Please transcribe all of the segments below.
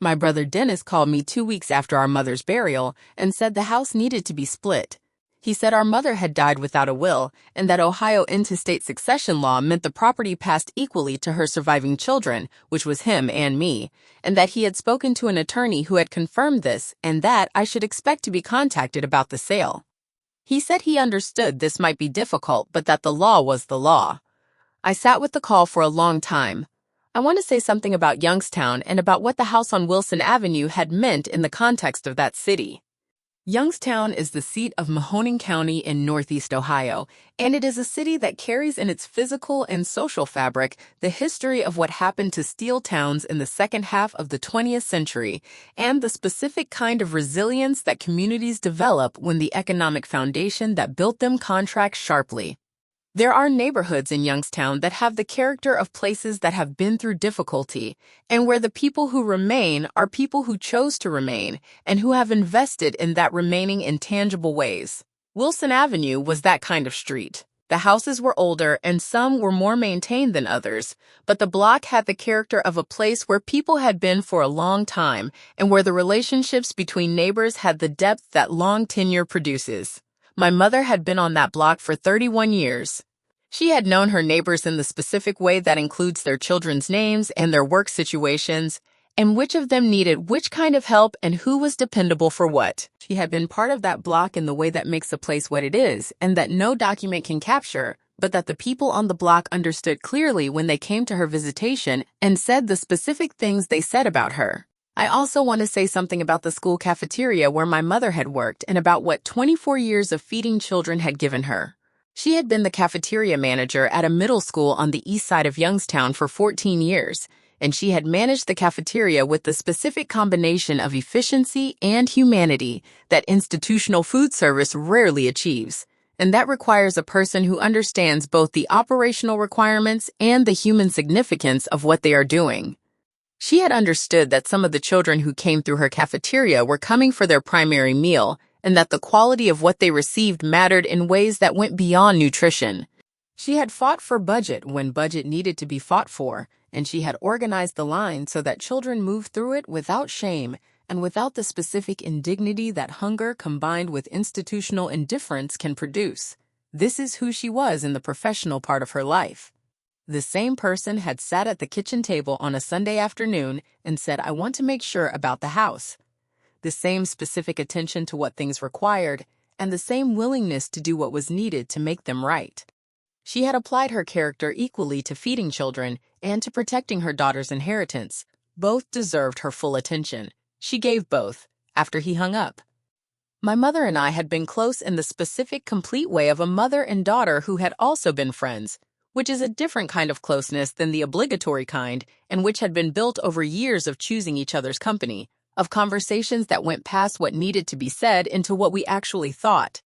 My brother Dennis called me 2 weeks after our mother's burial and said the house needed to be split. He said our mother had died without a will and that Ohio intestate succession law meant the property passed equally to her surviving children, which was him and me, and that he had spoken to an attorney who had confirmed this and that I should expect to be contacted about the sale. He said he understood this might be difficult, but that the law was the law. I sat with the call for a long time. I want to say something about Youngstown and about what the house on Wilson Avenue had meant in the context of that city. Youngstown is the seat of Mahoning County in Northeast Ohio, and it is a city that carries in its physical and social fabric the history of what happened to steel towns in the second half of the 20th century and the specific kind of resilience that communities develop when the economic foundation that built them contracts sharply. There are neighborhoods in Youngstown that have the character of places that have been through difficulty, and where the people who remain are people who chose to remain and who have invested in that remaining in tangible ways. Wilson Avenue was that kind of street. The houses were older and some were more maintained than others, but the block had the character of a place where people had been for a long time and where the relationships between neighbors had the depth that long tenure produces. My mother had been on that block for 31 years. She had known her neighbors in the specific way that includes their children's names and their work situations, and which of them needed which kind of help and who was dependable for what. She had been part of that block in the way that makes a place what it is, and that no document can capture, but that the people on the block understood clearly when they came to her visitation and said the specific things they said about her. I also want to say something about the school cafeteria where my mother had worked and about what 24 years of feeding children had given her. She had been the cafeteria manager at a middle school on the east side of Youngstown for 14 years, and she had managed the cafeteria with the specific combination of efficiency and humanity that institutional food service rarely achieves. And that requires a person who understands both the operational requirements and the human significance of what they are doing. She had understood that some of the children who came through her cafeteria were coming for their primary meal, and that the quality of what they received mattered in ways that went beyond nutrition. She had fought for budget when budget needed to be fought for, and she had organized the line so that children moved through it without shame and without the specific indignity that hunger combined with institutional indifference can produce. This is who she was in the professional part of her life. The same person had sat at the kitchen table on a Sunday afternoon and said, "I want to make sure about the house." The same specific attention to what things required, and the same willingness to do what was needed to make them right. She had applied her character equally to feeding children and to protecting her daughter's inheritance. Both deserved her full attention. She gave both, after he hung up. My mother and I had been close in the specific, complete way of a mother and daughter who had also been friends, which is a different kind of closeness than the obligatory kind, and which had been built over years of choosing each other's company, of conversations that went past what needed to be said into what we actually thought.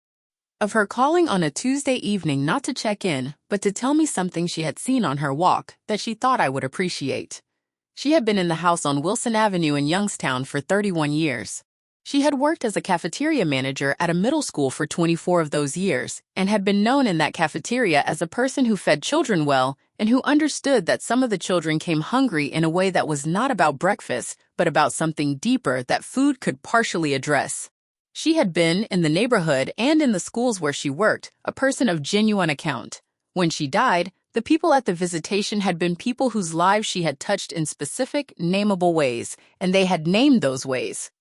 Of her calling on a Tuesday evening not to check in, but to tell me something she had seen on her walk that she thought I would appreciate. She had been in the house on Wilson Avenue in Youngstown for 31 years. She had worked as a cafeteria manager at a middle school for 24 of those years and had been known in that cafeteria as a person who fed children well and who understood that some of the children came hungry in a way that was not about breakfast, but about something deeper that food could partially address. She had been, in the neighborhood and in the schools where she worked, a person of genuine account. When she died, the people at the visitation had been people whose lives she had touched in specific, nameable ways, and they had named those ways.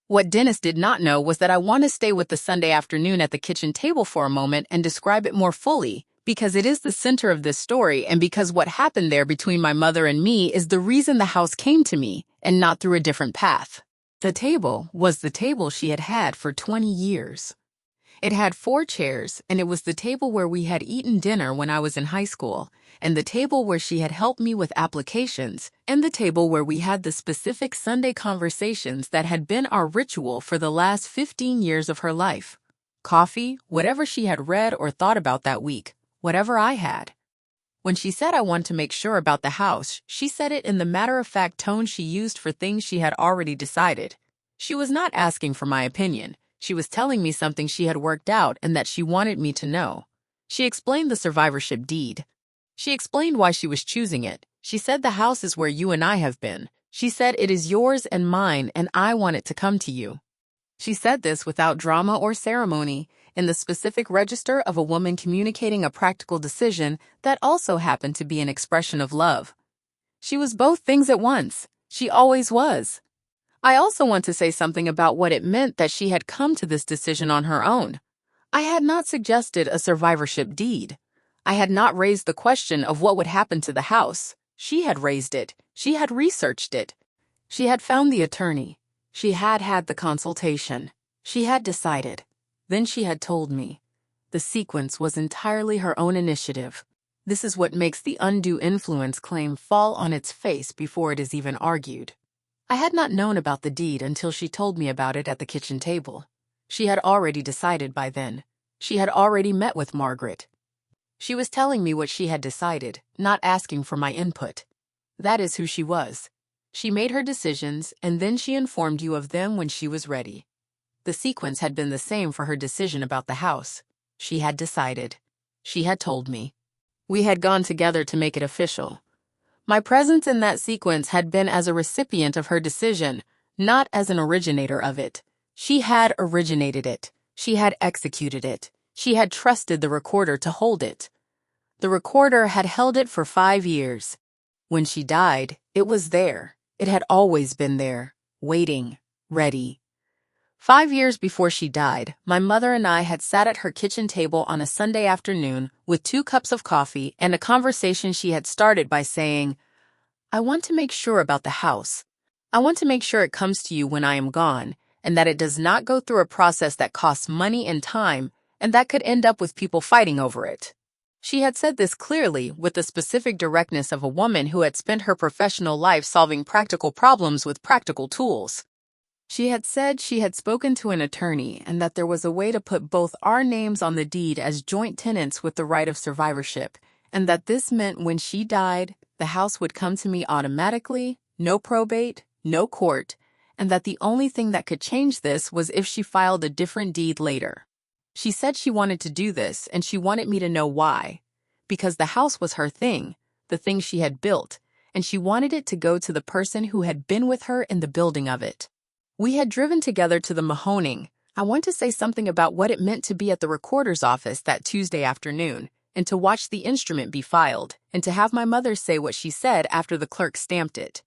What Dennis did not know was that I want to stay with the Sunday afternoon at the kitchen table for a moment and describe it more fully, because it is the center of this story and because what happened there between my mother and me is the reason the house came to me and not through a different path. The table was the table she had had for 20 years. It had 4 chairs, and it was the table where we had eaten dinner when I was in high school, and the table where she had helped me with applications, and the table where we had the specific Sunday conversations that had been our ritual for the last 15 years of her life. Coffee, whatever she had read or thought about that week, whatever I had. When she said I wanted to make sure about the house, she said it in the matter-of-fact tone she used for things she had already decided. She was not asking for my opinion. She was telling me something she had worked out and that she wanted me to know. She explained the survivorship deed. She explained why she was choosing it. She said the house is where you and I have been. She said, "It is yours and mine, and I want it to come to you." She said this without drama or ceremony, in the specific register of a woman communicating a practical decision that also happened to be an expression of love. She was both things at once. She always was. I also want to say something about what it meant that she had come to this decision on her own. I had not suggested a survivorship deed. I had not raised the question of what would happen to the house. She had raised it. She had researched it. She had found the attorney. She had had the consultation. She had decided. Then she had told me. The sequence was entirely her own initiative. This is what makes the undue influence claim fall on its face before it is even argued. I had not known about the deed until she told me about it at the kitchen table. She had already decided by then. She had already met with Margaret. She was telling me what she had decided, not asking for my input. That is who she was. She made her decisions, and then she informed you of them when she was ready. The sequence had been the same for her decision about the house. She had decided. She had told me. We had gone together to make it official. My presence in that sequence had been as a recipient of her decision, not as an originator of it. She had originated it. She had executed it. She had trusted the recorder to hold it. The recorder had held it for 5 years. When she died, it was there. It had always been there, waiting, ready. 5 years before she died, my mother and I had sat at her kitchen table on a Sunday afternoon with 2 cups of coffee and a conversation she had started by saying, "I want to make sure about the house. I want to make sure it comes to you when I am gone, and that it does not go through a process that costs money and time, and that could end up with people fighting over it." She had said this clearly with the specific directness of a woman who had spent her professional life solving practical problems with practical tools. She had said she had spoken to an attorney and that there was a way to put both our names on the deed as joint tenants with the right of survivorship, and that this meant when she died, the house would come to me automatically, no probate, no court, and that the only thing that could change this was if she filed a different deed later. She said she wanted to do this, and she wanted me to know why. Because the house was her thing, the thing she had built, and she wanted it to go to the person who had been with her in the building of it. We had driven together to the Mahoning. I want to say something about what it meant to be at the recorder's office that Tuesday afternoon, and to watch the instrument be filed, and to have my mother say what she said after the clerk stamped it.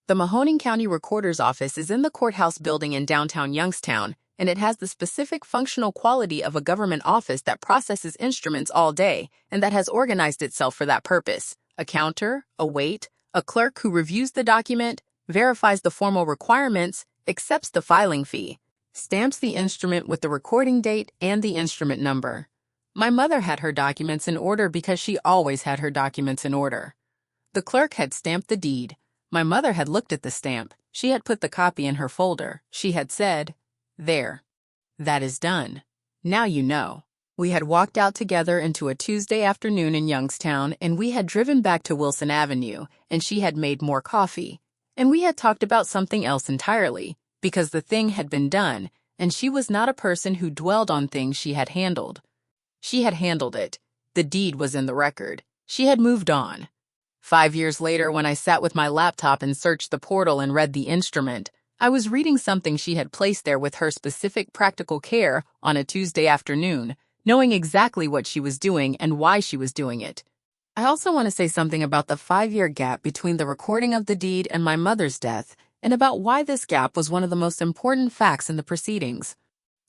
The Mahoning County Recorder's office is in the courthouse building in downtown Youngstown, and it has the specific functional quality of a government office that processes instruments all day and that has organized itself for that purpose. A counter, a wait, a clerk who reviews the document, verifies the formal requirements, accepts the filing fee, stamps the instrument with the recording date and the instrument number. My mother had her documents in order because she always had her documents in order. The clerk had stamped the deed. My mother had looked at the stamp. She had put the copy in her folder. She had said, "There. That is done. Now you know." We had walked out together into a Tuesday afternoon in Youngstown, and we had driven back to Wilson Avenue, and she had made more coffee. And we had talked about something else entirely, because the thing had been done, and she was not a person who dwelled on things she had handled. She had handled it. The deed was in the record. She had moved on. 5 years later, when I sat with my laptop and searched the portal and read the instrument, I was reading something she had placed there with her specific practical care on a Tuesday afternoon, knowing exactly what she was doing and why she was doing it. I also want to say something about the 5-year gap between the recording of the deed and my mother's death, and about why this gap was one of the most important facts in the proceedings.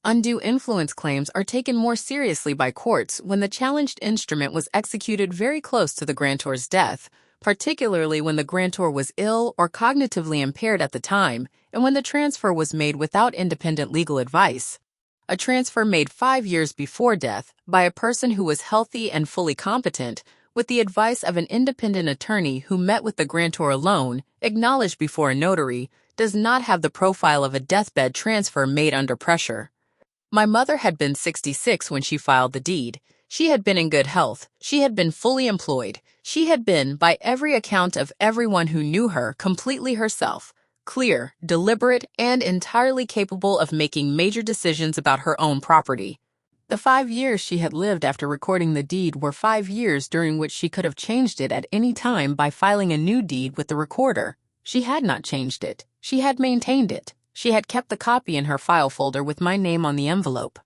Undue influence claims are taken more seriously by courts when the challenged instrument was executed very close to the grantor's death, particularly when the grantor was ill or cognitively impaired at the time, and when the transfer was made without independent legal advice. A transfer made 5 years before death by a person who was healthy and fully competent, with the advice of an independent attorney who met with the grantor alone, acknowledged before a notary, does not have the profile of a deathbed transfer made under pressure. My mother had been 66 when she filed the deed. She had been in good health. She had been fully employed. She had been, by every account of everyone who knew her, completely herself, clear, deliberate, and entirely capable of making major decisions about her own property. The 5 years she had lived after recording the deed were 5 years during which she could have changed it at any time by filing a new deed with the recorder. She had not changed it. She had maintained it. She had kept the copy in her file folder with my name on the envelope.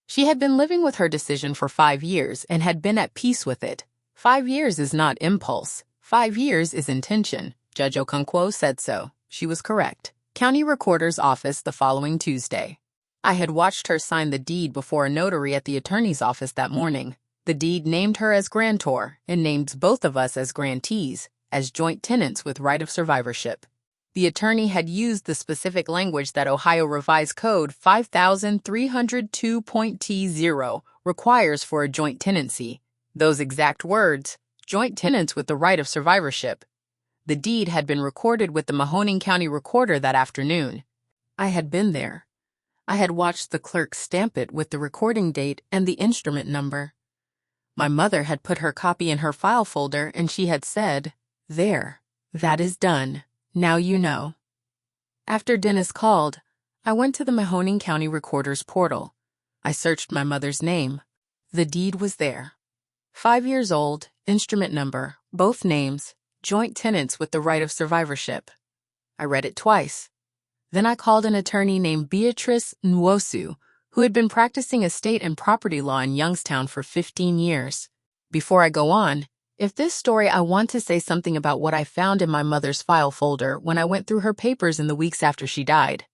She had been living with her decision for 5 years and had been at peace with it. 5 years is not impulse. 5 years is intention. Judge Okonkwo said so. She was correct. County Recorder's office the following Tuesday. I had watched her sign the deed before a notary at the attorney's office that morning. The deed named her as grantor and named both of us as grantees, as joint tenants with right of survivorship. The attorney had used the specific language that Ohio Revised Code 5302.T0 requires for a joint tenancy. Those exact words, joint tenants with the right of survivorship. The deed had been recorded with the Mahoning County Recorder that afternoon. I had been there. I had watched the clerk stamp it with the recording date and the instrument number. My mother had put her copy in her file folder and she had said, "There, that is done. Now you know." After Dennis called, I went to the Mahoning County Recorder's portal. I searched my mother's name. The deed was there. 5 years old, instrument number, both names, joint tenants with the right of survivorship. I read it twice. Then I called an attorney named Beatrice Nwosu, who had been practicing estate and property law in Youngstown for 15 years. Before I go on, if this story, I want to say something about what I found in my mother's file folder when I went through her papers in the weeks after she died.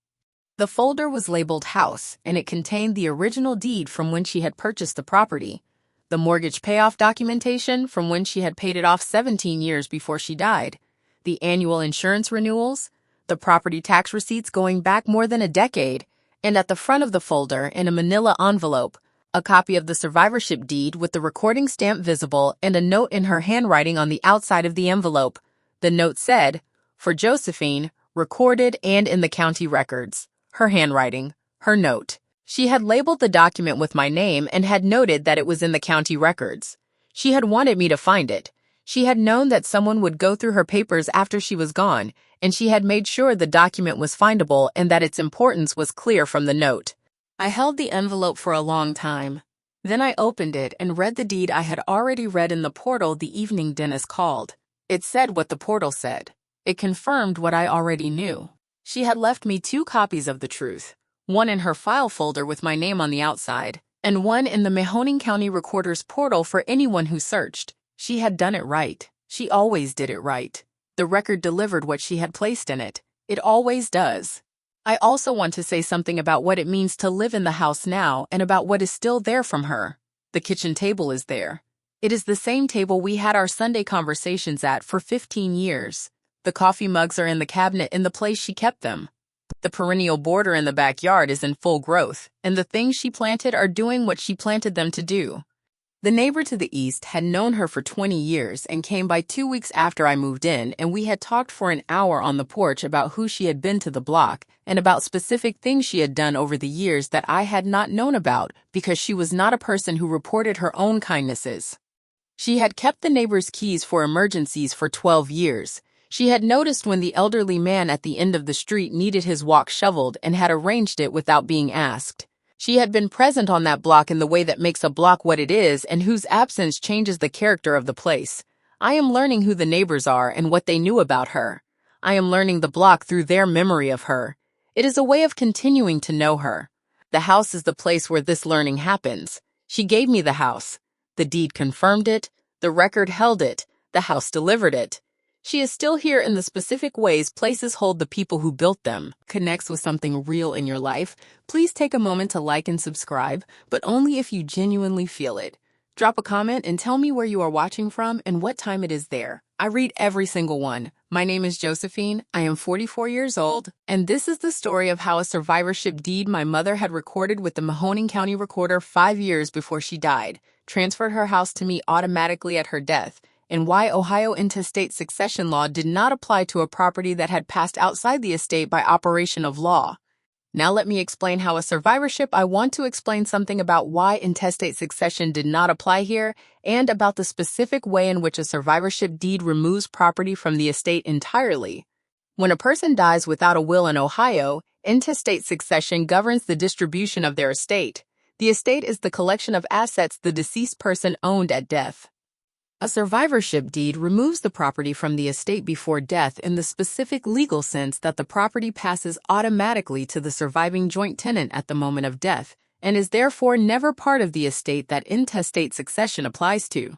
The folder was labeled House, and it contained the original deed from when she had purchased the property, the mortgage payoff documentation from when she had paid it off 17 years before she died, the annual insurance renewals, the property tax receipts going back more than a decade, and at the front of the folder, in a manila envelope, a copy of the survivorship deed with the recording stamp visible and a note in her handwriting on the outside of the envelope. The note said, "For Josephine, recorded and in the county records." Her handwriting, her note. She had labeled the document with my name and had noted that it was in the county records. She had wanted me to find it. She had known that someone would go through her papers after she was gone, and she had made sure the document was findable and that its importance was clear from the note. I held the envelope for a long time. Then I opened it and read the deed I had already read in the portal the evening Dennis called. It said what the portal said. It confirmed what I already knew. She had left me 2 copies of the truth, one in her file folder with my name on the outside, and one in the Mahoning County Recorder's portal for anyone who searched. She had done it right. She always did it right. The record delivered what she had placed in it. It always does. I also want to say something about what it means to live in the house now and about what is still there from her. The kitchen table is there. It is the same table we had our Sunday conversations at for 15 years. The coffee mugs are in the cabinet in the place she kept them. The perennial border in the backyard is in full growth, and the things she planted are doing what she planted them to do. The neighbor to the east had known her for 20 years and came by 2 weeks after I moved in, and we had talked for an hour on the porch about who she had been to the block and about specific things she had done over the years that I had not known about because she was not a person who reported her own kindnesses. She had kept the neighbor's keys for emergencies for 12 years. She had noticed when the elderly man at the end of the street needed his walk shoveled and had arranged it without being asked. She had been present on that block in the way that makes a block what it is and whose absence changes the character of the place. I am learning who the neighbors are and what they knew about her. I am learning the block through their memory of her. It is a way of continuing to know her. The house is the place where this learning happens. She gave me the house. The deed confirmed it. The record held it. The house delivered it. She is still here in the specific ways places hold the people who built them. Connects with something real in your life, please take a moment to like and subscribe, but only if you genuinely feel it. Drop a comment and tell me where you are watching from and what time it is there. I read every single one. My name is Josephine, I am 44 years old, and this is the story of how a survivorship deed my mother had recorded with the Mahoning County Recorder 5 years before she died, transferred her house to me automatically at her death, and why Ohio intestate succession law did not apply to a property that had passed outside the estate by operation of law. Now let me explain how a survivorship. I want to explain something about why intestate succession did not apply here and about the specific way in which a survivorship deed removes property from the estate entirely. When a person dies without a will in Ohio, intestate succession governs the distribution of their estate. The estate is the collection of assets the deceased person owned at death. A survivorship deed removes the property from the estate before death in the specific legal sense that the property passes automatically to the surviving joint tenant at the moment of death and is therefore never part of the estate that intestate succession applies to.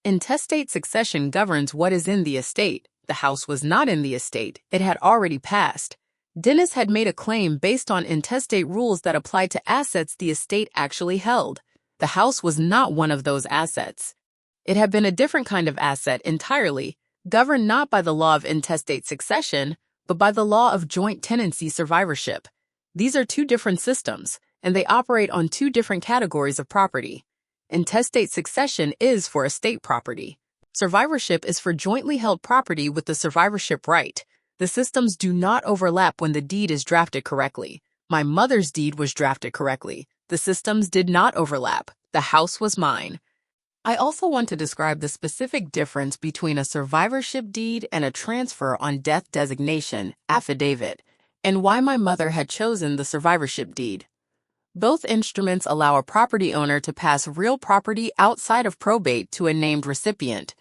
Intestate succession governs what is in the estate. The house was not in the estate. It had already passed. Dennis had made a claim based on intestate rules that applied to assets the estate actually held. The house was not one of those assets. It had been a different kind of asset entirely, governed not by the law of intestate succession, but by the law of joint tenancy survivorship. These are two different systems, and they operate on two different categories of property. Intestate succession is for estate property. Survivorship is for jointly held property with the survivorship right. The systems do not overlap when the deed is drafted correctly. My mother's deed was drafted correctly. The systems did not overlap. The house was mine. I also want to describe the specific difference between a survivorship deed and a transfer on death designation, affidavit, and why my mother had chosen the survivorship deed. Both instruments allow a property owner to pass real property outside of probate to a named recipient.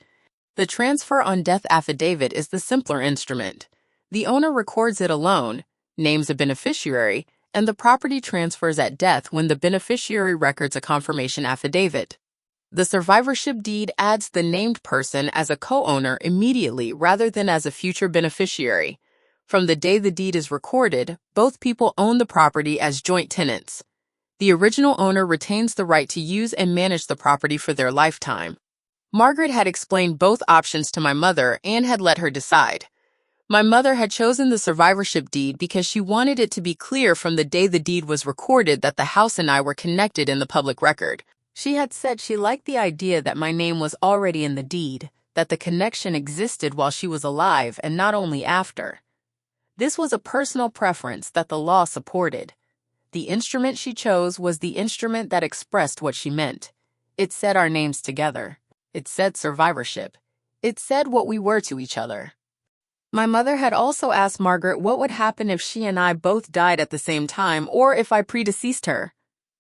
The transfer on death affidavit is the simpler instrument. The owner records it alone, names a beneficiary, and the property transfers at death when the beneficiary records a confirmation affidavit. The survivorship deed adds the named person as a co-owner immediately rather than as a future beneficiary. From the day the deed is recorded, both people own the property as joint tenants. The original owner retains the right to use and manage the property for their lifetime. Margaret had explained both options to my mother and had let her decide. My mother had chosen the survivorship deed because she wanted it to be clear from the day the deed was recorded that the house and I were connected in the public record. She had said she liked the idea that my name was already in the deed, that the connection existed while she was alive and not only after. This was a personal preference that the law supported. The instrument she chose was the instrument that expressed what she meant. It said our names together. It said survivorship. It said what we were to each other. My mother had also asked Margaret what would happen if she and I both died at the same time or if I predeceased her.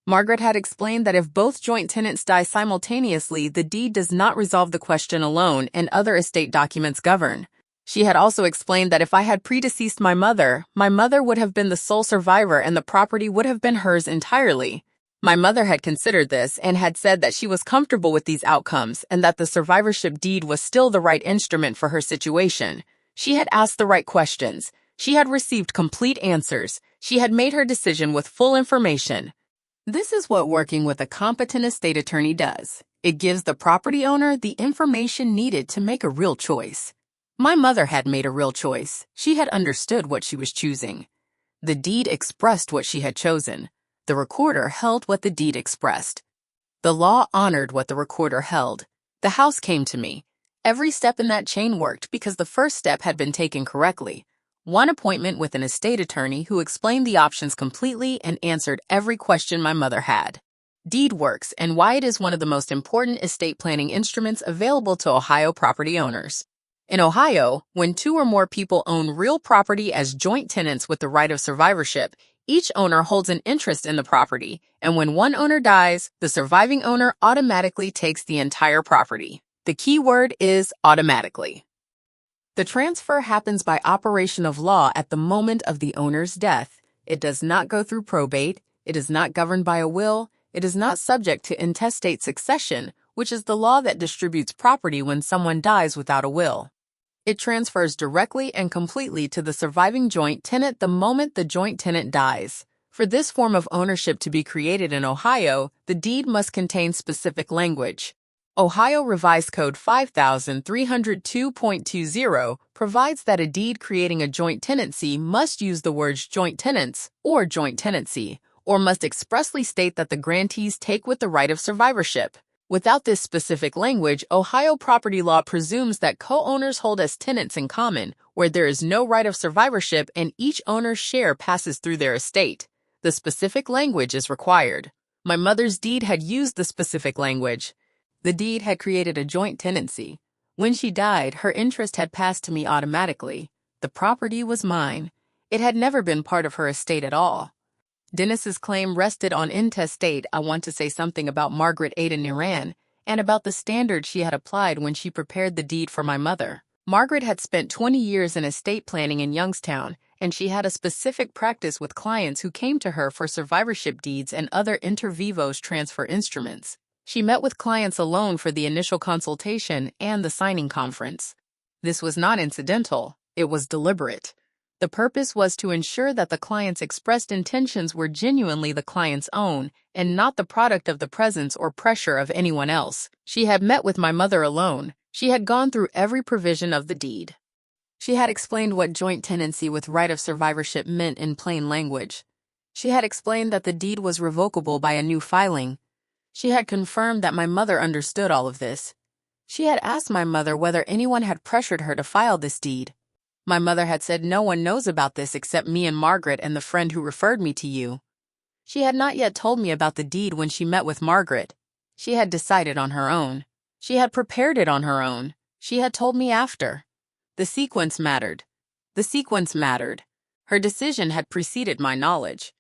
Margaret had explained that if both joint tenants die simultaneously, the deed does not resolve the question alone and other estate documents govern. She had also explained that if I had predeceased my mother would have been the sole survivor and the property would have been hers entirely. My mother had considered this and had said that she was comfortable with these outcomes and that the survivorship deed was still the right instrument for her situation. She had asked the right questions. She had received complete answers. She had made her decision with full information. This is what working with a competent estate attorney does. It gives the property owner the information needed to make a real choice. My mother had made a real choice. She had understood what she was choosing. The deed expressed what she had chosen. The recorder held what the deed expressed. The law honored what the recorder held. The house came to me. Every step in that chain worked because the first step had been taken correctly. One appointment with an estate attorney who explained the options completely and answered every question my mother had. Deed works and why it is one of the most important estate planning instruments available to Ohio property owners. In Ohio, when two or more people own real property as joint tenants with the right of survivorship, each owner holds an interest in the property, and when one owner dies, the surviving owner automatically takes the entire property. The key word is automatically. The transfer happens by operation of law at the moment of the owner's death. It does not go through probate. It is not governed by a will. It is not subject to intestate succession, which is the law that distributes property when someone dies without a will. It transfers directly and completely to the surviving joint tenant the moment the joint tenant dies. For this form of ownership to be created in Ohio, the deed must contain specific language. Ohio Revised Code 5302.20 provides that a deed creating a joint tenancy must use the words joint tenants or joint tenancy, or must expressly state that the grantees take with the right of survivorship. Without this specific language, Ohio property law presumes that co-owners hold as tenants in common, where there is no right of survivorship and each owner's share passes through their estate. The specific language is required. My mother's deed had used the specific language. The deed had created a joint tenancy. When she died, her interest had passed to me automatically. The property was mine. It had never been part of her estate at all. Dennis's claim rested on intestate. I want to say something about Margaret Ada Niran. and about the standards she had applied when she prepared the deed for my mother. Margaret had spent 20 years in estate planning in Youngstown, and she had a specific practice with clients who came to her for survivorship deeds and other inter vivos transfer instruments. She met with clients alone for the initial consultation and the signing conference. This was not incidental, it was deliberate. The purpose was to ensure that the client's expressed intentions were genuinely the client's own and not the product of the presence or pressure of anyone else. She had met with my mother alone. She had gone through every provision of the deed. She had explained what joint tenancy with right of survivorship meant in plain language. She had explained that the deed was revocable by a new filing. She had confirmed that my mother understood all of this. She had asked my mother whether anyone had pressured her to file this deed. My mother had said no one knows about this except me and Margaret and the friend who referred me to you. She had not yet told me about the deed when she met with Margaret. She had decided on her own. She had prepared it on her own. She had told me after. The sequence mattered. The sequence mattered. Her decision had preceded my knowledge.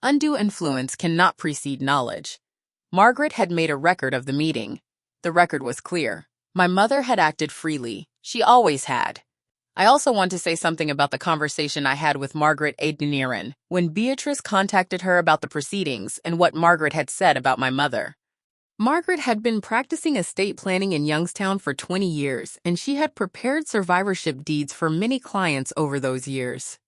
Undue influence cannot precede knowledge. Margaret had made a record of the meeting. The record was clear. My mother had acted freely. She always had. I also want to say something about the conversation I had with Margaret Adeniran when Beatrice contacted her about the proceedings and what Margaret had said about my mother. Margaret had been practicing estate planning in Youngstown for 20 years, and she had prepared survivorship deeds for many clients over those years.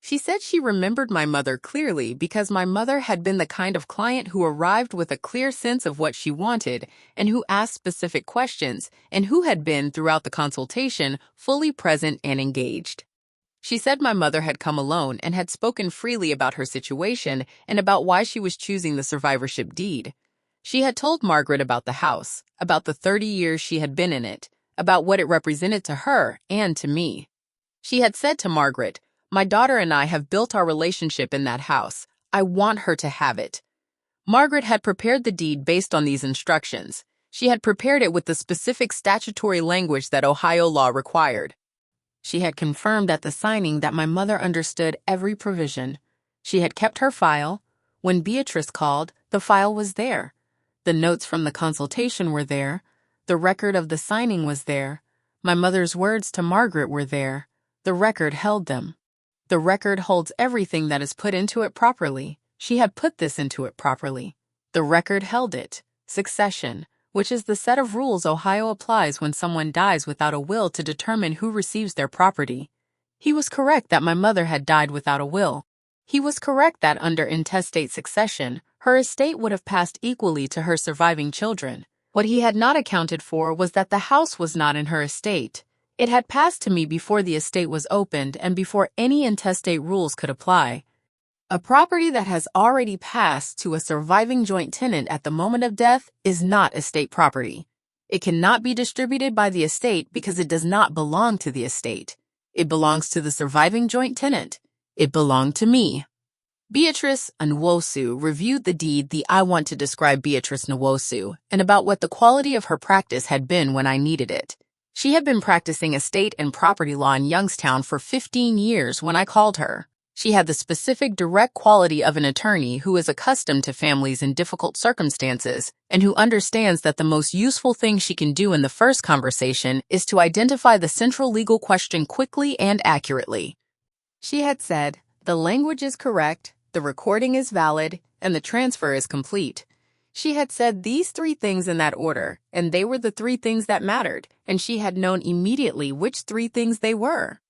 She said she remembered my mother clearly because my mother had been the kind of client who arrived with a clear sense of what she wanted and who asked specific questions and who had been, throughout the consultation, fully present and engaged. She said my mother had come alone and had spoken freely about her situation and about why she was choosing the survivorship deed. She had told Margaret about the house, about the 30 years she had been in it, about what it represented to her and to me. She had said to Margaret, "My daughter and I have built our relationship in that house. I want her to have it." Margaret had prepared the deed based on these instructions. She had prepared it with the specific statutory language that Ohio law required. She had confirmed at the signing that my mother understood every provision. She had kept her file. When Beatrice called, the file was there. The notes from the consultation were there. The record of the signing was there. My mother's words to Margaret were there. The record held them. The record holds everything that is put into it properly. She had put this into it properly. The record held it. Succession, which is the set of rules Ohio applies when someone dies without a will to determine who receives their property. He was correct that my mother had died without a will. He was correct that under intestate succession, her estate would have passed equally to her surviving children. What he had not accounted for was that the house was not in her estate. It had passed to me before the estate was opened and before any intestate rules could apply. A property that has already passed to a surviving joint tenant at the moment of death is not estate property. It cannot be distributed by the estate because it does not belong to the estate. It belongs to the surviving joint tenant. It belonged to me. Beatrice Nwosu reviewed the deed. I want to describe Beatrice Nwosu and about what the quality of her practice had been when I needed it. She had been practicing estate and property law in Youngstown for 15 years when I called her. She had the specific direct quality of an attorney who is accustomed to families in difficult circumstances and who understands that the most useful thing she can do in the first conversation is to identify the central legal question quickly and accurately. She had said, "The language is correct, the recording is valid, and the transfer is complete." She had said these three things in that order, and they were the three things that mattered, and she had known immediately which three things they were.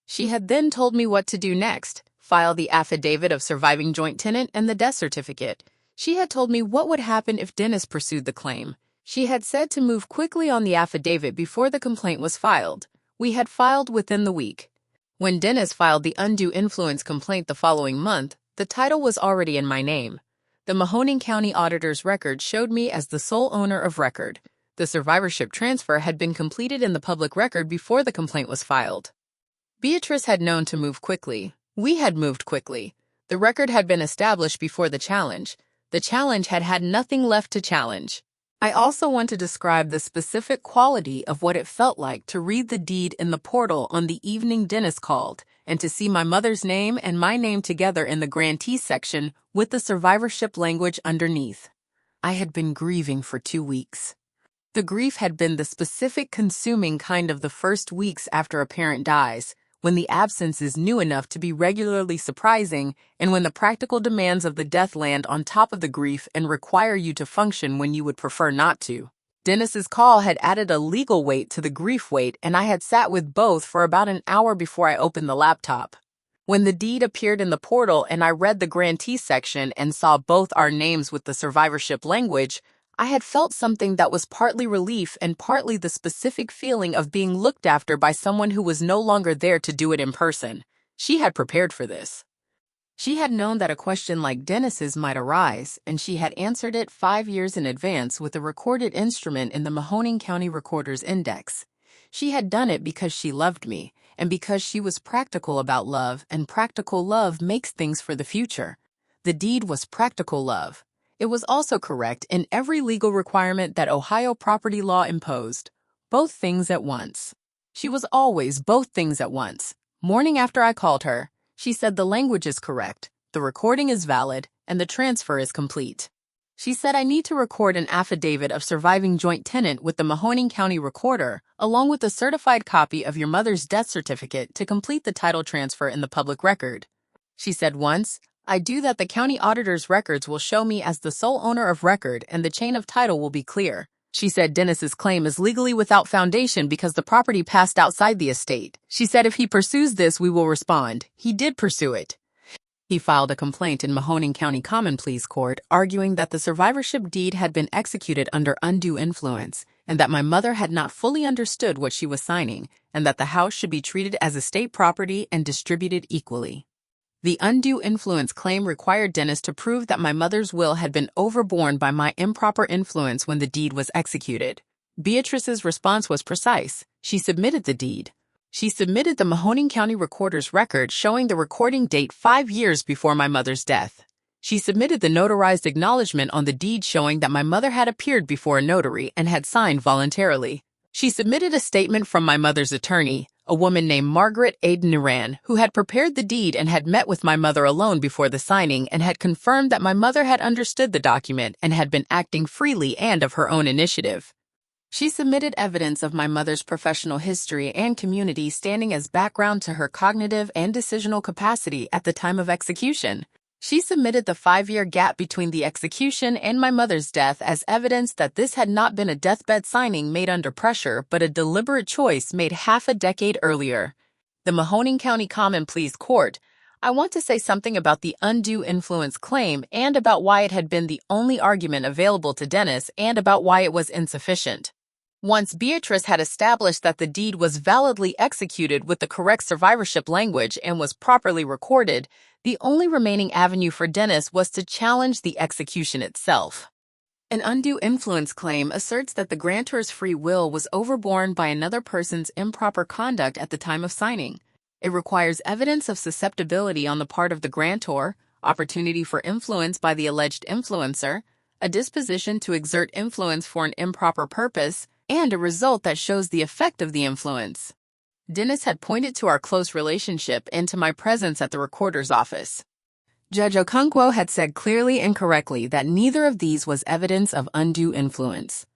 She had then told me what to do next: file the affidavit of surviving joint tenant and the death certificate. She had told me what would happen if Dennis pursued the claim. She had said to move quickly on the affidavit before the complaint was filed. We had filed within the week. When Dennis filed the undue influence complaint the following month, the title was already in my name. The Mahoning County Auditor's record showed me as the sole owner of record. The survivorship transfer had been completed in the public record before the complaint was filed. Beatrice had known to move quickly. We had moved quickly. The record had been established before the challenge. The challenge had had nothing left to challenge. I also want to describe the specific quality of what it felt like to read the deed in the portal on the evening Dennis called, and to see my mother's name and my name together in the grantee section with the survivorship language underneath. I had been grieving for 2 weeks. The grief had been the specific consuming kind of the first weeks after a parent dies, when the absence is new enough to be regularly surprising, and when the practical demands of the death land on top of the grief and require you to function when you would prefer not to. Dennis's call had added a legal weight to the grief weight, and I had sat with both for about an hour before I opened the laptop. When the deed appeared in the portal and I read the grantee section and saw both our names with the survivorship language, I had felt something that was partly relief and partly the specific feeling of being looked after by someone who was no longer there to do it in person. She had prepared for this. She had known that a question like Dennis's might arise, and she had answered it 5 years in advance with a recorded instrument in the Mahoning County Recorder's index. She had done it because she loved me, and because she was practical about love, and practical love makes things for the future. The deed was practical love. It was also correct in every legal requirement that Ohio property law imposed. Both things at once. She was always both things at once. Morning after I called her, she said the language is correct, the recording is valid, and the transfer is complete. She said I need to record an affidavit of surviving joint tenant with the Mahoning County Recorder, along with a certified copy of your mother's death certificate to complete the title transfer in the public record. She said once I do that, the county auditor's records will show me as the sole owner of record and the chain of title will be clear. She said Dennis's claim is legally without foundation because the property passed outside the estate. She said if he pursues this, we will respond. He did pursue it. He filed a complaint in Mahoning County Common Pleas Court, arguing that the survivorship deed had been executed under undue influence, and that my mother had not fully understood what she was signing, and that the house should be treated as estate property and distributed equally. The undue influence claim required Dennis to prove that my mother's will had been overborne by my improper influence when the deed was executed. Beatrice's response was precise. She submitted the deed. She submitted the Mahoning County Recorder's record showing the recording date 5 years before my mother's death. She submitted the notarized acknowledgement on the deed showing that my mother had appeared before a notary and had signed voluntarily. She submitted a statement from my mother's attorney, a woman named Margaret Aiden-Niran, who had prepared the deed and had met with my mother alone before the signing and had confirmed that my mother had understood the document and had been acting freely and of her own initiative. She submitted evidence of my mother's professional history and community standing as background to her cognitive and decisional capacity at the time of execution. She submitted the 5-year gap between the execution and my mother's death as evidence that this had not been a deathbed signing made under pressure but a deliberate choice made half a decade earlier. The Mahoning County Common Pleas Court. I want to say something about the undue influence claim and about why it had been the only argument available to Dennis and about why it was insufficient. Once Beatrice had established that the deed was validly executed with the correct survivorship language and was properly recorded, the only remaining avenue for Dennis was to challenge the execution itself. An undue influence claim asserts that the grantor's free will was overborne by another person's improper conduct at the time of signing. It requires evidence of susceptibility on the part of the grantor, opportunity for influence by the alleged influencer, a disposition to exert influence for an improper purpose, and a result that shows the effect of the influence. Dennis had pointed to our close relationship and to my presence at the recorder's office. Judge Okonkwo had said clearly and correctly that neither of these was evidence of undue influence.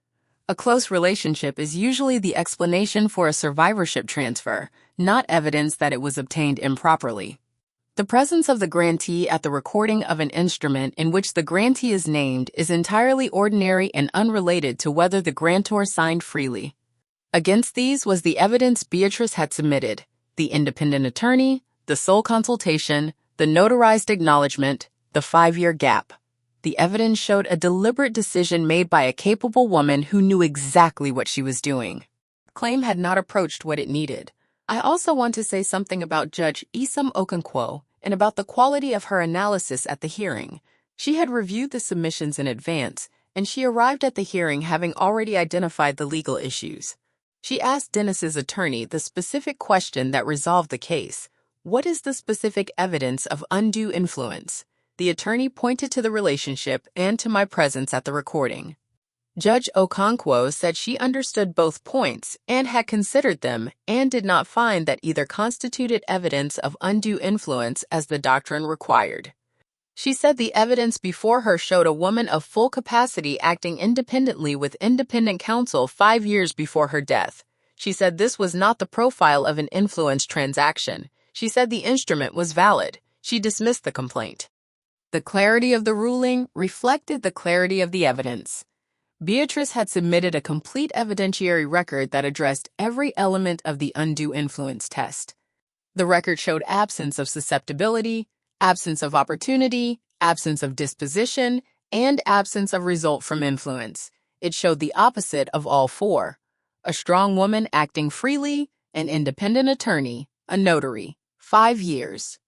A close relationship is usually the explanation for a survivorship transfer, not evidence that it was obtained improperly. The presence of the grantee at the recording of an instrument in which the grantee is named is entirely ordinary and unrelated to whether the grantor signed freely. Against these was the evidence Beatrice had submitted, the independent attorney, the sole consultation, the notarized acknowledgement, the 5-year gap. The evidence showed a deliberate decision made by a capable woman who knew exactly what she was doing. The claim had not approached what it needed. I also want to say something about Judge Chisom Okonkwo and about the quality of her analysis at the hearing. She had reviewed the submissions in advance, and she arrived at the hearing having already identified the legal issues. She asked Dennis's attorney the specific question that resolved the case. What is the specific evidence of undue influence? The attorney pointed to the relationship and to my presence at the recording. Judge Okonkwo said she understood both points and had considered them and did not find that either constituted evidence of undue influence as the doctrine required. She said the evidence before her showed a woman of full capacity acting independently with independent counsel 5 years before her death. She said this was not the profile of an influence transaction. She said the instrument was valid. She dismissed the complaint. The clarity of the ruling reflected the clarity of the evidence. Beatrice had submitted a complete evidentiary record that addressed every element of the undue influence test. The record showed absence of susceptibility, absence of opportunity, absence of disposition, and absence of result from influence. It showed the opposite of all four: a strong woman acting freely, an independent attorney, a notary, 5 years.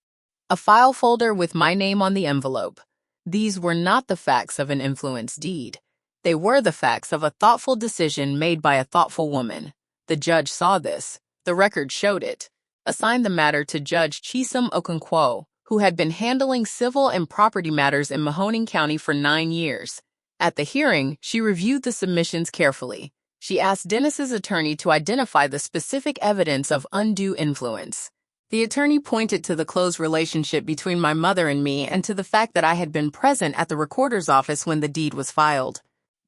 A file folder with my name on the envelope. These were not the facts of an influence deed. They were the facts of a thoughtful decision made by a thoughtful woman. The judge saw this. The record showed it. Assigned the matter to Judge Chisom Okonkwo, who had been handling civil and property matters in Mahoning County for 9 years. At the hearing, she reviewed the submissions carefully. She asked Dennis's attorney to identify the specific evidence of undue influence. The attorney pointed to the close relationship between my mother and me and to the fact that I had been present at the recorder's office when the deed was filed.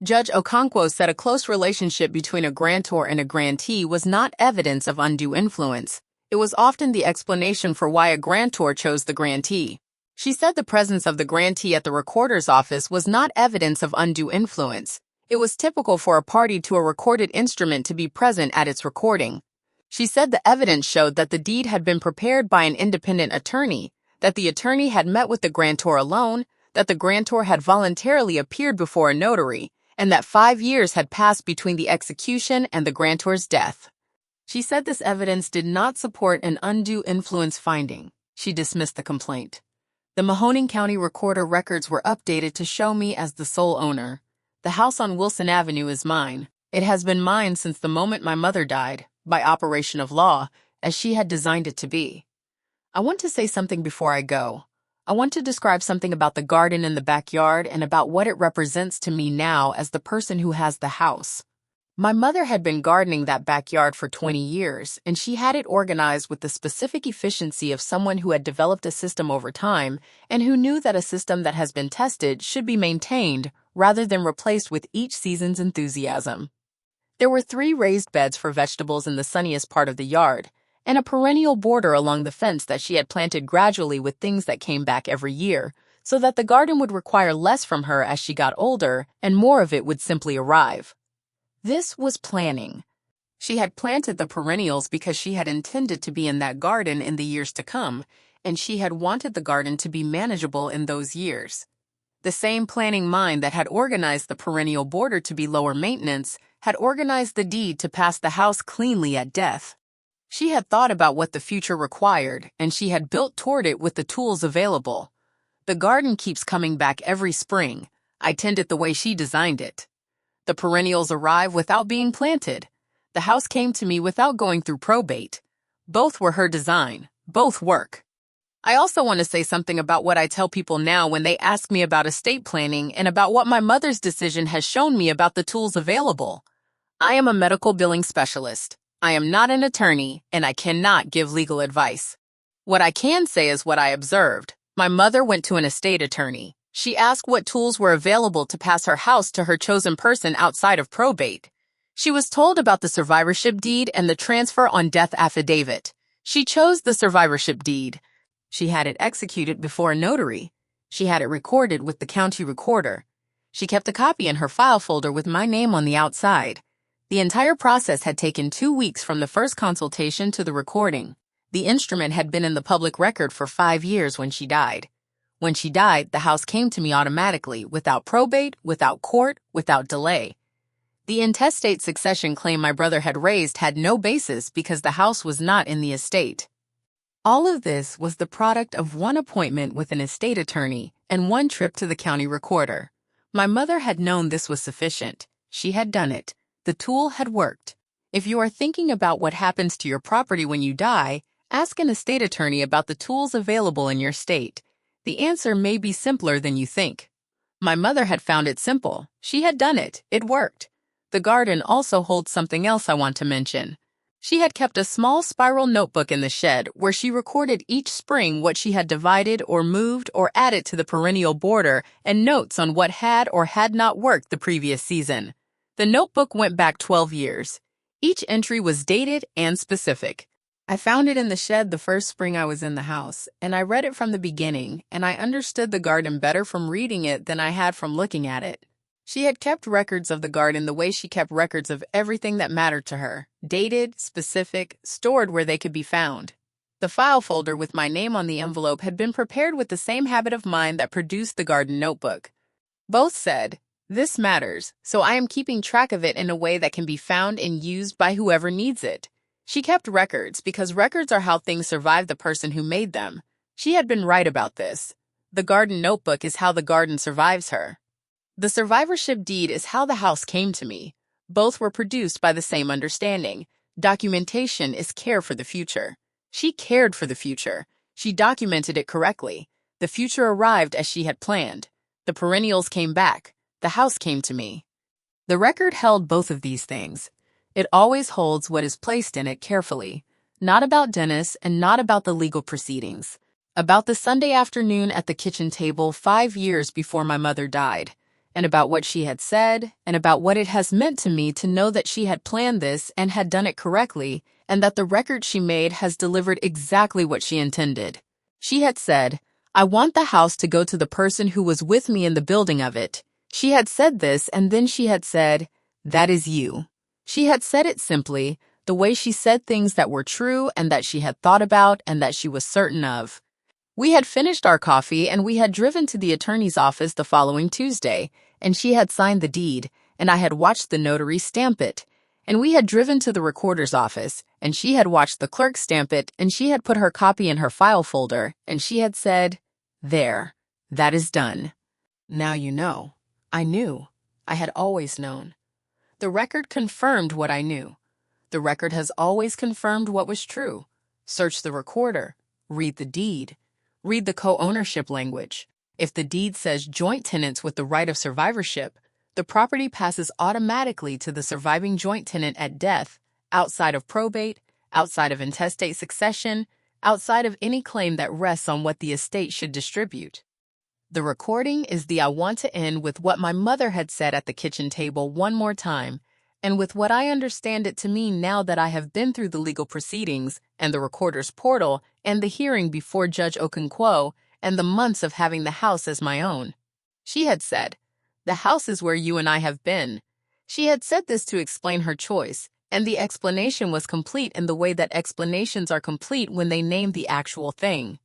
Judge Okonkwo said a close relationship between a grantor and a grantee was not evidence of undue influence. It was often the explanation for why a grantor chose the grantee. She said the presence of the grantee at the recorder's office was not evidence of undue influence. It was typical for a party to a recorded instrument to be present at its recording. She said the evidence showed that the deed had been prepared by an independent attorney, that the attorney had met with the grantor alone, that the grantor had voluntarily appeared before a notary, and that 5 years had passed between the execution and the grantor's death. She said this evidence did not support an undue influence finding. She dismissed the complaint. The Mahoning County Recorder records were updated to show me as the sole owner. The house on Wilson Avenue is mine. It has been mine since the moment my mother died, by operation of law, as she had designed it to be. I want to say something before I go. I want to describe something about the garden in the backyard and about what it represents to me now as the person who has the house. My mother had been gardening that backyard for 20 years, and she had it organized with the specific efficiency of someone who had developed a system over time and who knew that a system that has been tested should be maintained rather than replaced with each season's enthusiasm. There were 3 raised beds for vegetables in the sunniest part of the yard, and a perennial border along the fence that she had planted gradually with things that came back every year, so that the garden would require less from her as she got older and more of it would simply arrive. This was planning. She had planted the perennials because she had intended to be in that garden in the years to come, and she had wanted the garden to be manageable in those years. The same planning mind that had organized the perennial border to be lower maintenance had organized the deed to pass the house cleanly at death. She had thought about what the future required, and she had built toward it with the tools available. The garden keeps coming back every spring. I tend it the way she designed it. The perennials arrive without being planted. The house came to me without going through probate. Both were her design. Both work. I also want to say something about what I tell people now when they ask me about estate planning and about what my mother's decision has shown me about the tools available. I am a medical billing specialist. I am not an attorney, and I cannot give legal advice. What I can say is what I observed. My mother went to an estate attorney. She asked what tools were available to pass her house to her chosen person outside of probate. She was told about the survivorship deed and the transfer on death affidavit. She chose the survivorship deed. She had it executed before a notary. She had it recorded with the county recorder. She kept a copy in her file folder with my name on the outside. The entire process had taken 2 weeks from the first consultation to the recording. The instrument had been in the public record for 5 years when she died. When she died, the house came to me automatically, without probate, without court, without delay. The intestate succession claim my brother had raised had no basis because the house was not in the estate. All of this was the product of one appointment with an estate attorney and one trip to the county recorder. My mother had known this was sufficient. She had done it. The tool had worked. If you are thinking about what happens to your property when you die, ask an estate attorney about the tools available in your state. The answer may be simpler than you think. My mother had found it simple. She had done it. It worked. The garden also holds something else I want to mention. She had kept a small spiral notebook in the shed where she recorded each spring what she had divided or moved or added to the perennial border and notes on what had or had not worked the previous season. The notebook went back 12 years. Each entry was dated and specific. I found it in the shed the first spring I was in the house, and I read it from the beginning, and I understood the garden better from reading it than I had from looking at it. She had kept records of the garden the way she kept records of everything that mattered to her, dated, specific, stored where they could be found. The file folder with my name on the envelope had been prepared with the same habit of mind that produced the garden notebook. Both said, "This matters, so I am keeping track of it in a way that can be found and used by whoever needs it." She kept records because records are how things survive the person who made them. She had been right about this. The garden notebook is how the garden survives her. The survivorship deed is how the house came to me. Both were produced by the same understanding. Documentation is care for the future. She cared for the future. She documented it correctly. The future arrived as she had planned. The perennials came back. The house came to me. The record held both of these things. It always holds what is placed in it carefully. Not about Dennis and not about the legal proceedings. About the Sunday afternoon at the kitchen table 5 years before my mother died. And about what she had said, and about what it has meant to me to know that she had planned this and had done it correctly, and that the record she made has delivered exactly what she intended. She had said, "I want the house to go to the person who was with me in the building of it." She had said this, and then she had said, "That is you." She had said it simply, the way she said things that were true and that she had thought about and that she was certain of. We had finished our coffee and we had driven to the attorney's office the following Tuesday, and she had signed the deed, and I had watched the notary stamp it. And we had driven to the recorder's office, and she had watched the clerk stamp it, and she had put her copy in her file folder, and she had said, "There, that is done." Now you know. I knew. I had always known. The record confirmed what I knew. The record has always confirmed what was true. Search the recorder. Read the deed. Read the co-ownership language. If the deed says joint tenants with the right of survivorship, the property passes automatically to the surviving joint tenant at death, outside of probate, outside of intestate succession, outside of any claim that rests on what the estate should distribute. The recording is the "I want to end with what my mother had said at the kitchen table one more time, and with what I understand it to mean now that I have been through the legal proceedings and the recorder's portal and the hearing before Judge Okonkwo and the months of having the house as my own." She had said, "The house is where you and I have been." She had said this to explain her choice, and the explanation was complete in the way that explanations are complete when they name the actual thing.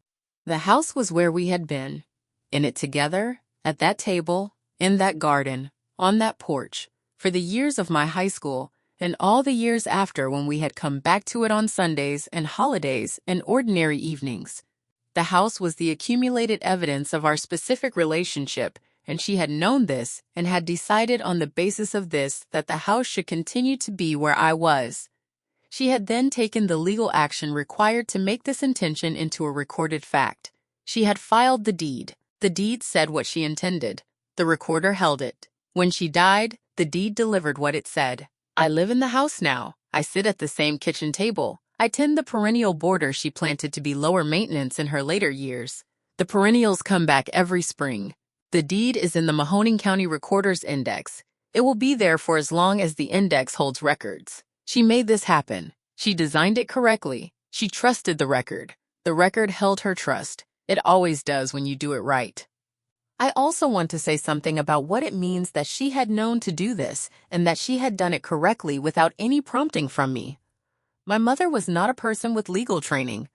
The house was where we had been. In it together, at that table, in that garden, on that porch, for the years of my high school, and all the years after when we had come back to it on Sundays and holidays and ordinary evenings. The house was the accumulated evidence of our specific relationship, and she had known this and had decided on the basis of this that the house should continue to be where I was. She had then taken the legal action required to make this intention into a recorded fact. She had filed the deed. The deed said what she intended. The recorder held it. When she died, the deed delivered what it said. I live in the house now. I sit at the same kitchen table. I tend the perennial border she planted to be lower maintenance in her later years. The perennials come back every spring. The deed is in the Mahoning County Recorder's index. It will be there for as long as the index holds records. She made this happen. She designed it correctly. She trusted the record. The record held her trust. It always does when you do it right. I also want to say something about what it means that she had known to do this and that she had done it correctly without any prompting from me. My mother was not a person with legal training.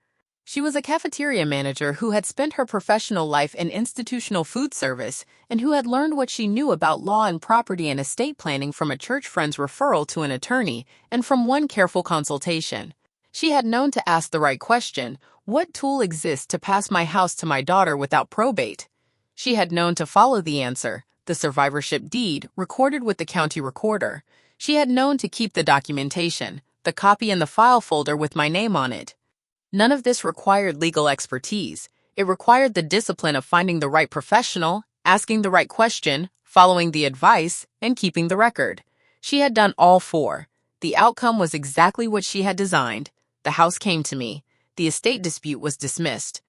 She was a cafeteria manager who had spent her professional life in institutional food service and who had learned what she knew about law and property and estate planning from a church friend's referral to an attorney and from one careful consultation. She had known to ask the right question: what tool exists to pass my house to my daughter without probate? She had known to follow the answer, the survivorship deed recorded with the county recorder. She had known to keep the documentation, the copy in the file folder with my name on it. None of this required legal expertise. It required the discipline of finding the right professional, asking the right question, following the advice, and keeping the record. She had done all four. The outcome was exactly what she had designed. The house came to me. The estate dispute was dismissed.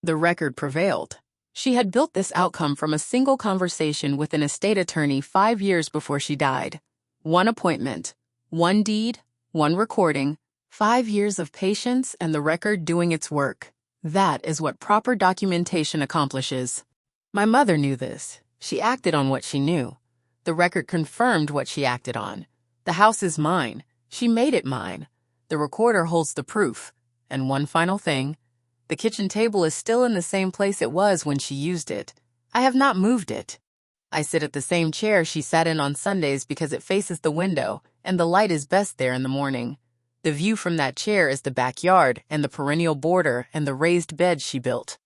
The record prevailed. She had built this outcome from a single conversation with an estate attorney 5 years before she died. One appointment, one deed, one recording, 5 years of patience, and the record doing its work. That is what proper documentation accomplishes. My mother knew this. She acted on what she knew. The record confirmed what she acted on. The house is mine. She made it mine. The recorder holds the proof. And one final thing. The kitchen table is still in the same place it was when she used it. I have not moved it. I sit at the same chair she sat in on Sundays because it faces the window, and the light is best there in the morning. The view from that chair is the backyard and the perennial border and the raised bed she built.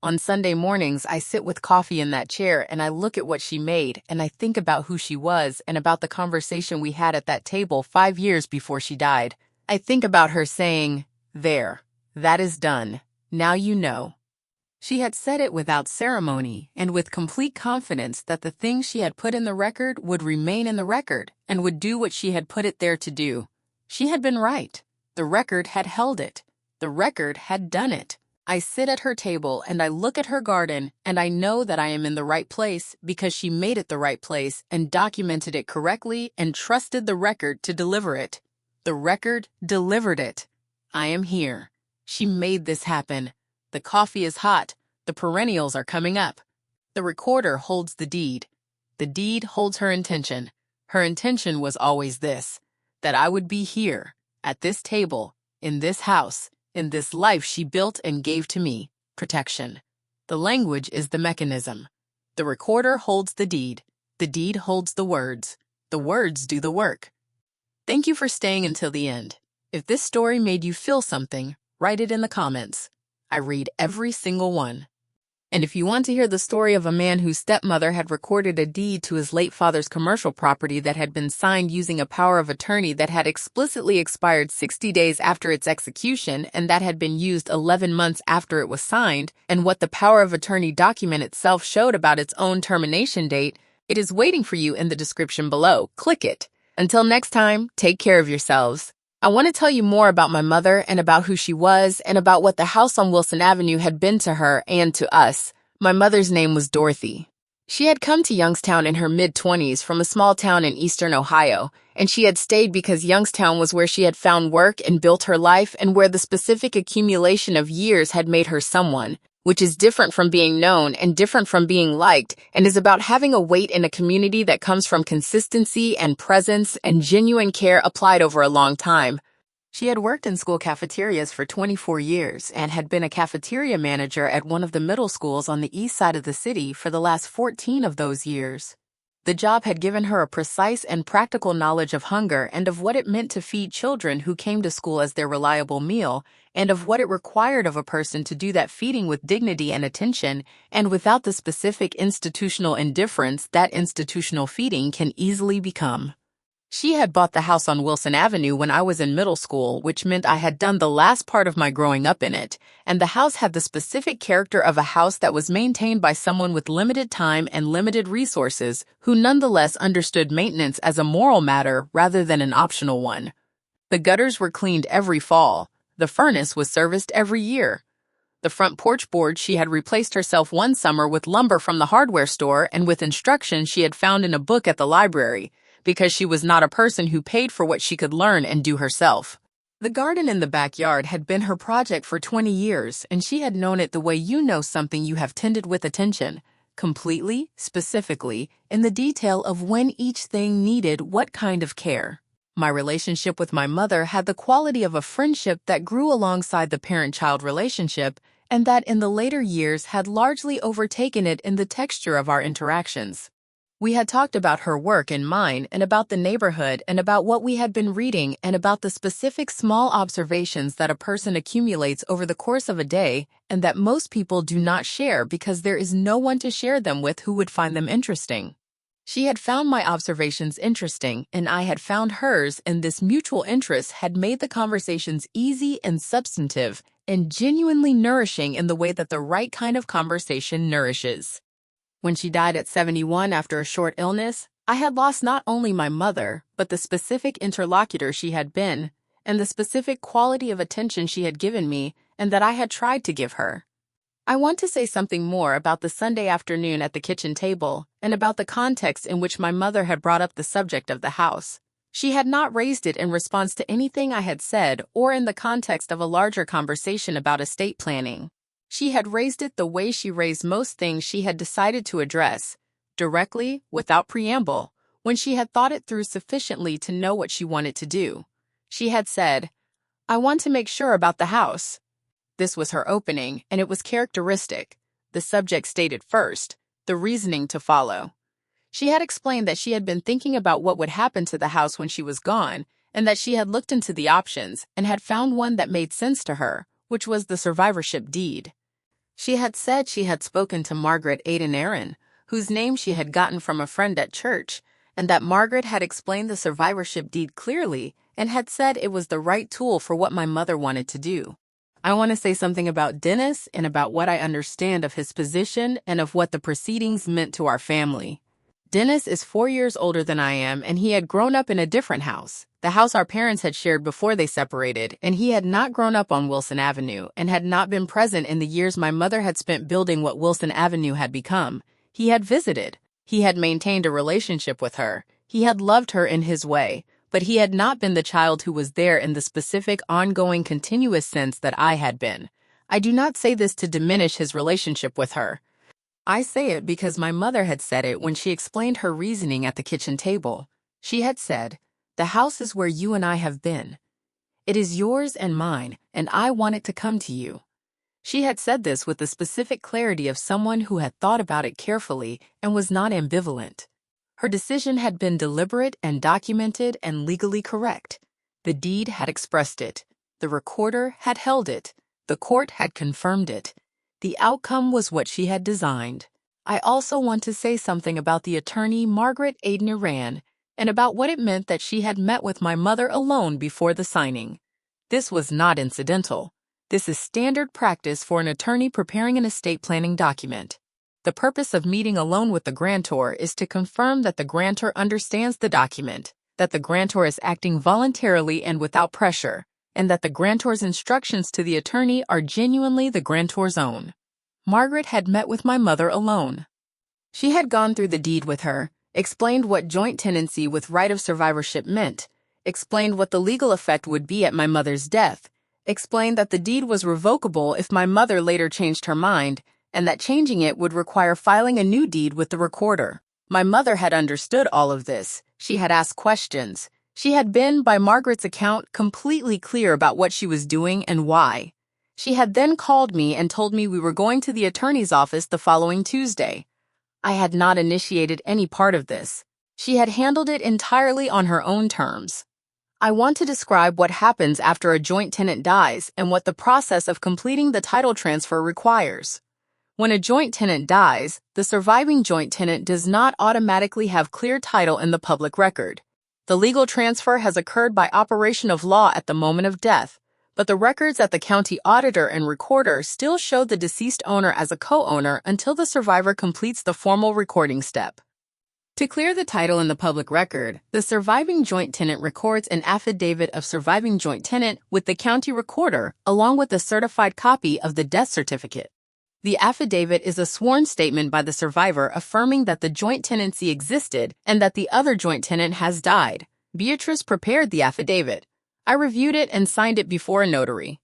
On Sunday mornings, I sit with coffee in that chair and I look at what she made and I think about who she was and about the conversation we had at that table 5 years before she died. I think about her saying, "There, that is done. Now you know." She had said it without ceremony and with complete confidence that the things she had put in the record would remain in the record and would do what she had put it there to do. She had been right. The record had held it. The record had done it. I sit at her table and I look at her garden and I know that I am in the right place because she made it the right place and documented it correctly and trusted the record to deliver it. The record delivered it. I am here. She made this happen. The coffee is hot. The perennials are coming up. The recorder holds the deed. The deed holds her intention. Her intention was always this, that I would be here, at this table, in this house, in this life she built and gave to me, protection. The language is the mechanism. The recorder holds the deed. The deed holds the words. The words do the work. Thank you for staying until the end. If this story made you feel something, write it in the comments. I read every single one. And if you want to hear the story of a man whose stepmother had recorded a deed to his late father's commercial property that had been signed using a power of attorney that had explicitly expired 60 days after its execution and that had been used 11 months after it was signed, and what the power of attorney document itself showed about its own termination date, it is waiting for you in the description below. Click it. Until next time, take care of yourselves. I want to tell you more about my mother and about who she was and about what the house on Wilson Avenue had been to her and to us. My mother's name was Dorothy. She had come to Youngstown in her mid-20s from a small town in eastern Ohio, and she had stayed because Youngstown was where she had found work and built her life and where the specific accumulation of years had made her someone, which is different from being known and different from being liked and is about having a weight in a community that comes from consistency and presence and genuine care applied over a long time. She had worked in school cafeterias for 24 years and had been a cafeteria manager at one of the middle schools on the east side of the city for the last 14 of those years. The job had given her a precise and practical knowledge of hunger and of what it meant to feed children who came to school as their reliable meal, and of what it required of a person to do that feeding with dignity and attention, and without the specific institutional indifference that institutional feeding can easily become. She had bought the house on Wilson Avenue when I was in middle school, which meant I had done the last part of my growing up in it, and the house had the specific character of a house that was maintained by someone with limited time and limited resources, who nonetheless understood maintenance as a moral matter rather than an optional one. The gutters were cleaned every fall. The furnace was serviced every year. The front porch board she had replaced herself one summer with lumber from the hardware store and with instructions she had found in a book at the library, because she was not a person who paid for what she could learn and do herself. The garden in the backyard had been her project for 20 years, and she had known it the way you know something you have tended with attention, completely, specifically, in the detail of when each thing needed what kind of care. My relationship with my mother had the quality of a friendship that grew alongside the parent-child relationship, and that in the later years had largely overtaken it in the texture of our interactions. We had talked about her work and mine, and about the neighborhood, and about what we had been reading, and about the specific small observations that a person accumulates over the course of a day, and that most people do not share because there is no one to share them with who would find them interesting. She had found my observations interesting, and I had found hers, and this mutual interest had made the conversations easy and substantive, and genuinely nourishing in the way that the right kind of conversation nourishes. When she died at 71 after a short illness, I had lost not only my mother, but the specific interlocutor she had been, and the specific quality of attention she had given me and that I had tried to give her. I want to say something more about the Sunday afternoon at the kitchen table and about the context in which my mother had brought up the subject of the house. She had not raised it in response to anything I had said or in the context of a larger conversation about estate planning. She had raised it the way she raised most things she had decided to address, directly, without preamble, when she had thought it through sufficiently to know what she wanted to do. She had said, "I want to make sure about the house." This was her opening, and it was characteristic. The subject stated first, the reasoning to follow. She had explained that she had been thinking about what would happen to the house when she was gone, and that she had looked into the options and had found one that made sense to her, which was the survivorship deed. She had said she had spoken to Margaret Aiden Aaron, whose name she had gotten from a friend at church, and that Margaret had explained the survivorship deed clearly and had said it was the right tool for what my mother wanted to do. I want to say something about Dennis and about what I understand of his position and of what the proceedings meant to our family. Dennis is 4 years older than I am, and he had grown up in a different house, the house our parents had shared before they separated, and he had not grown up on Wilson Avenue and had not been present in the years my mother had spent building what Wilson Avenue had become. He had visited. He had maintained a relationship with her. He had loved her in his way, but he had not been the child who was there in the specific, ongoing, continuous sense that I had been. I do not say this to diminish his relationship with her. I say it because my mother had said it when she explained her reasoning at the kitchen table. She had said, "The house is where you and I have been. It is yours and mine, and I want it to come to you." She had said this with the specific clarity of someone who had thought about it carefully and was not ambivalent. Her decision had been deliberate and documented and legally correct. The deed had expressed it. The recorder had held it. The court had confirmed it. The outcome was what she had designed. I also want to say something about the attorney Margaret Aiden Aaron and about what it meant that she had met with my mother alone before the signing. This was not incidental. This is standard practice for an attorney preparing an estate planning document. The purpose of meeting alone with the grantor is to confirm that the grantor understands the document, that the grantor is acting voluntarily and without pressure, and that the grantor's instructions to the attorney are genuinely the grantor's own. Margaret had met with my mother alone. She had gone through the deed with her, explained what joint tenancy with right of survivorship meant, explained what the legal effect would be at my mother's death, explained that the deed was revocable if my mother later changed her mind, and that changing it would require filing a new deed with the recorder. My mother had understood all of this. She had asked questions. She had been, by Margaret's account, completely clear about what she was doing and why. She had then called me and told me we were going to the attorney's office the following Tuesday. I had not initiated any part of this. She had handled it entirely on her own terms. I want to describe what happens after a joint tenant dies and what the process of completing the title transfer requires. When a joint tenant dies, the surviving joint tenant does not automatically have clear title in the public record. The legal transfer has occurred by operation of law at the moment of death, but the records at the county auditor and recorder still show the deceased owner as a co-owner until the survivor completes the formal recording step. To clear the title in the public record, the surviving joint tenant records an affidavit of surviving joint tenant with the county recorder along with a certified copy of the death certificate. The affidavit is a sworn statement by the survivor affirming that the joint tenancy existed and that the other joint tenant has died. Beatrice prepared the affidavit. I reviewed it and signed it before a notary.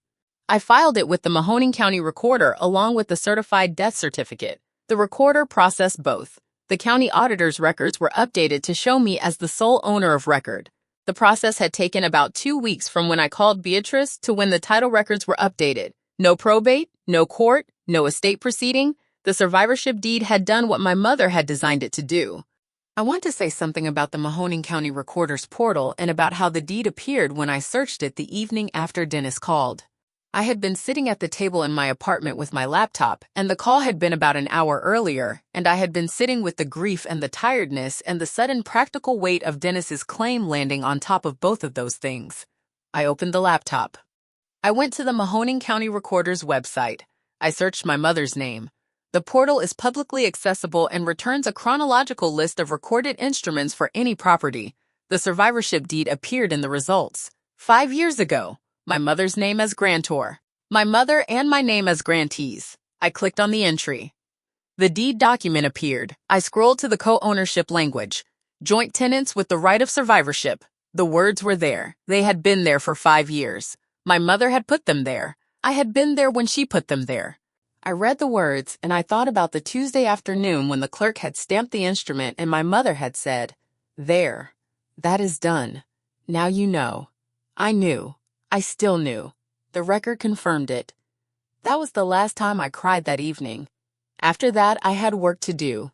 I filed it with the Mahoning County Recorder along with the certified death certificate. The recorder processed both. The county auditor's records were updated to show me as the sole owner of record. The process had taken about 2 weeks from when I called Beatrice to when the title records were updated. No probate, no court, no estate proceeding. The survivorship deed had done what my mother had designed it to do. I want to say something about the Mahoning County Recorder's portal and about how the deed appeared when I searched it the evening after Dennis called. I had been sitting at the table in my apartment with my laptop, and the call had been about an hour earlier, and I had been sitting with the grief and the tiredness and the sudden practical weight of Dennis's claim landing on top of both of those things. I opened the laptop. I went to the Mahoning County Recorder's website. I searched my mother's name. The portal is publicly accessible and returns a chronological list of recorded instruments for any property. The survivorship deed appeared in the results. 5 years ago, my mother's name as grantor, my mother and my name as grantees. I clicked on the entry. The deed document appeared. I scrolled to the co-ownership language. Joint tenants with the right of survivorship. The words were there. They had been there for 5 years. My mother had put them there. I had been there when she put them there. I read the words and I thought about the Tuesday afternoon when the clerk had stamped the instrument and my mother had said, "There. That is done. Now you know." I knew. I still knew. The record confirmed it. That was the last time I cried that evening. After that, I had work to do.